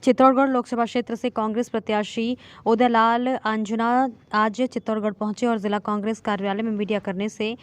चित्तौड़गढ़ लोकसभा क्षेत्र से कांग्रेस प्रत्याशी उदयलाल अंजुना आज चित्तौड़गढ़ पहुंचे और जिला कांग्रेस कार्यालय में मीडिया करने से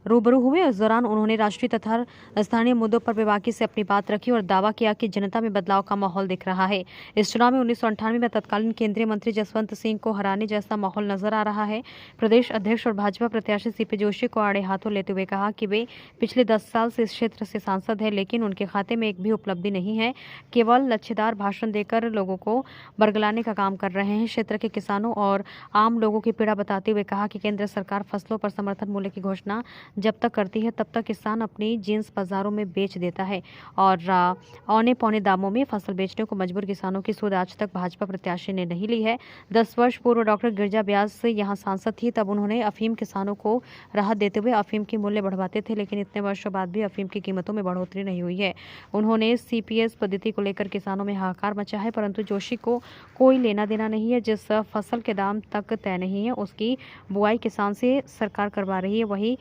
रूबरू हुए। इस दौरान उन्होंने राष्ट्रीय तथा स्थानीय मुद्दों पर बेबाकी से अपनी बात रखी और दावा किया कि जनता में बदलाव का माहौल दिख रहा है। इस चुनाव में 1998 में तत्कालीन केंद्रीय मंत्री जसवंत सिंह को हराने जैसा माहौल नजर आ रहा है। प्रदेश अध्यक्ष और भाजपा प्रत्याशी सीपी जोशी को आड़े हाथों लेते हुए कहा कि वे पिछले 10 साल से इस क्षेत्र से सांसद है, लेकिन उनके खाते में एक भी उपलब्धि नहीं है। केवल लच्छेदार भाषण देकर लोगों को बरगलाने का काम कर रहे हैं। क्षेत्र के किसानों और आम लोगों की पीड़ा बताते हुए कहा कि केंद्र सरकार फसलों पर समर्थन मूल्य की घोषणा जब तक करती है तब तक किसान अपनी जींस बाजारों में बेच देता है और औने पौने दामों में फसल बेचने को मजबूर किसानों की सूद आज तक भाजपा प्रत्याशी ने नहीं ली है। 10 वर्ष पूर्व डॉक्टर गिरजा व्यास यहां सांसद थी, तब उन्होंने अफीम किसानों को राहत देते हुए अफीम की मूल्य बढ़वाते थे, लेकिन इतने वर्षों बाद भी अफीम की कीमतों में बढ़ोतरी नहीं हुई है। उन्होंने सीपीएस पद्धति को लेकर किसानों में हाहाकार मचा है, परंतु जोशी को कोई लेना देना नहीं है। जिस फसल के दाम तक तय नहीं है उसकी बुआई किसान से सरकार करवा रही है, वही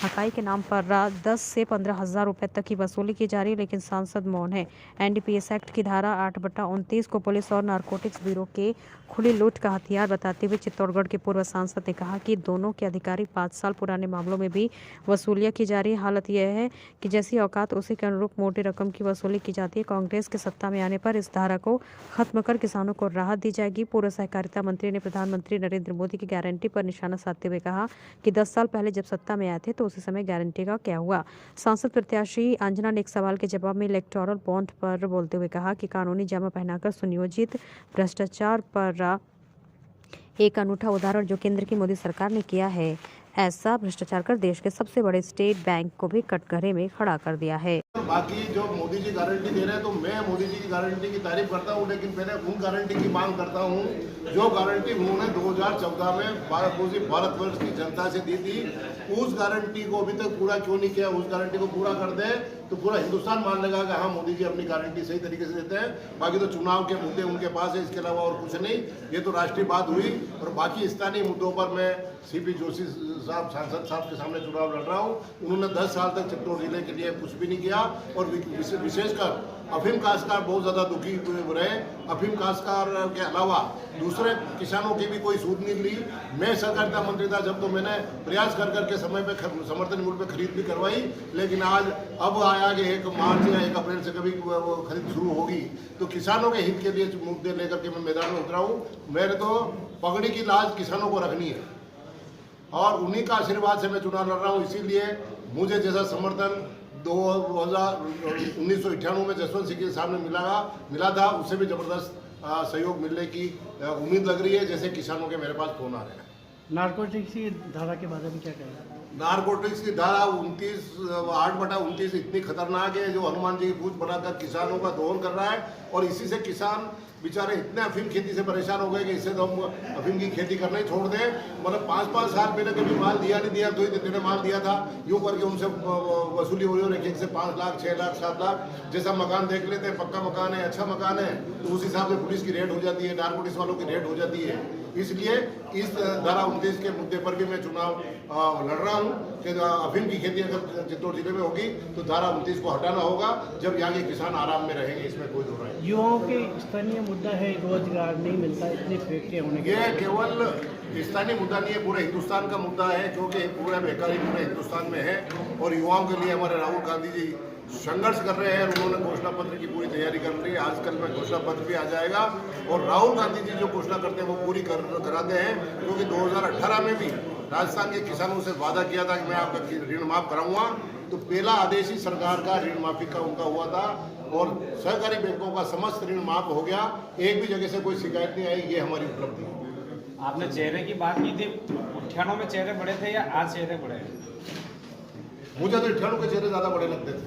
हकाई के नाम पर 10 से 15 हज़ार रुपये तक की वसूली की जा रही है, लेकिन सांसद मौन है। एनडीपीएस एक्ट की धारा 8/29 को पुलिस और नारकोटिक्स ब्यूरो के खुली लूट का हथियार बताते हुए चित्तौड़गढ़ के पूर्व सांसद ने कहा कि दोनों के अधिकारी 5 साल पुराने मामलों में भी वसूलियां की जा रही है। हालत यह है कि जैसी औकात उसी के अनुरूप मोटी रकम की वसूली की जाती है। कांग्रेस के सत्ता में आने पर इस धारा को खत्म कर किसानों को राहत दी जाएगी। पूर्व सहकारिता मंत्री ने प्रधानमंत्री नरेंद्र मोदी की गारंटी पर निशाना साधते हुए कहा कि 10 साल पहले जब सत्ता में आए थे तो उसी समय गारंटी का क्या हुआ। सांसद प्रत्याशी अंजना ने एक सवाल के जवाब में इलेक्टोरल बॉन्ड पर बोलते हुए कहा कि कानूनी जामा पहनाकर सुनियोजित भ्रष्टाचार पर एक अनूठा उदाहरण जो केंद्र की मोदी सरकार ने किया है। ऐसा भ्रष्टाचार कर देश के सबसे बड़े स्टेट बैंक को भी कटघरे में खड़ा कर दिया है। बाकी जो मोदी जी गारंटी दे रहे हैं तो मैं मोदी जी की गारंटी की तारीफ करता हूं, लेकिन पहले उन गारंटी की मांग करता हूं जो गारंटी उन्होंने 2014 में भारतवर्ष की जनता से दी थी। उस गारंटी को अभी तक पूरा क्यों नहीं किया? उस गारंटी को पूरा कर दे तो पूरा हिंदुस्तान मान लेगा कि हाँ मोदी जी अपनी गारंटी सही तरीके से देते हैं। बाकी तो चुनाव के मुद्दे उनके पास है, इसके अलावा और कुछ नहीं। ये तो राष्ट्रीय बात हुई और बाकी स्थानीय मुद्दों पर मैं सीपी जोशी साहब सांसद साहब के सामने चुनाव लड़ रहा हूँ। उन्होंने 10 साल तक चित्तौड़ जिले के लिए कुछ भी नहीं किया और विशेषकर अफीम काश्तकार बहुत ज़्यादा दुखी रहे। अफीम काश्तकार के अलावा दूसरे किसानों की भी कोई सूद नहीं ली। मैं सहकारिता मंत्री था जब तो मैंने प्रयास कर करके समय पे समर्थन मूल्य पे खरीद भी करवाई, लेकिन आज अब आया कि 1 मार्च या 1 अप्रैल से कभी वो खरीद शुरू होगी तो किसानों के हित के लिए मुद्दे लेकर के मैं मैदान में उतरा हूँ। मेरे तो पगड़ी की लाज किसानों को रखनी है और उन्हीं का आशीर्वाद से मैं चुनाव लड़ रहा हूँ। इसीलिए मुझे जैसा समर्थन 1998 में जसवंत सिंह के सामने मिला था, उससे भी जबरदस्त सहयोग मिलने की उम्मीद लग रही है, जैसे किसानों के मेरे पास फोन आ रहे हैं। नारकोटिक्स की धारा के बारे में क्या कहेंगे? नारकोटिक्स की धारा 8/29 इतनी खतरनाक है जो हनुमान जी की पूछ बनाकर किसानों का दोहन कर रहा है और इसी से किसान बेचारे इतने अफीम खेती से परेशान हो गए कि इससे तो हम अफीम की खेती करना ही छोड़ दें। मतलब 5-5 साल पहले कभी माल दिया नहीं दिया, 2 ही दिन माल दिया था, यूँ करके उनसे वसूली हो रही है। एक से 5 लाख 6 लाख 7 लाख जैसा मकान देख लेते हैं, पक्का मकान है, अच्छा मकान है, तो उस हिसाब से पुलिस की रेड हो जाती है, नारकोटिक्स वालों की रेड हो जाती है। इसलिए इस धारा 29 के मुद्दे पर भी मैं चुनाव लड़ रहा हूँ कि अफीम की खेती अगर चित्तौड़ जिले में होगी तो धारा 29 को हटाना होगा, जब यहाँ के किसान आराम में रहेंगे, इसमें कोई दो राय नहीं। युवाओं के स्थानीय मुद्दा है, रोजगार नहीं मिलता, इतनी फैक्ट्रियाँ होने के ये केवल स्थानीय मुद्दा नहीं है, पूरे हिंदुस्तान का मुद्दा है, क्योंकि पूरा बेकारी पूरे हिंदुस्तान में है और युवाओं के लिए हमारे राहुल गांधी जी संघर्ष कर रहे हैं। उन्होंने घोषणा पत्र की पूरी तैयारी कर रही है, आजकल में घोषणा पत्र भी आ जाएगा और राहुल गांधी जी जो घोषणा करते हैं वो पूरी कराते हैं, क्योंकि 2018 में भी राजस्थान के किसानों से वादा किया था कि मैं आपका ऋण माफ कराऊंगा, तो पहला आदेश ही सरकार का ऋण माफी का उनका हुआ था और सहकारी बैंकों का समस्त ऋण माफ हो गया। एक भी जगह से कोई शिकायत नहीं आई, ये हमारी उपलब्धि है। आपने चेहरे की बात की थी, 98 में चेहरे बड़े थे या आज चेहरे बड़े हैं? मुझे तो 98 के चेहरे ज़्यादा बड़े लगते थे।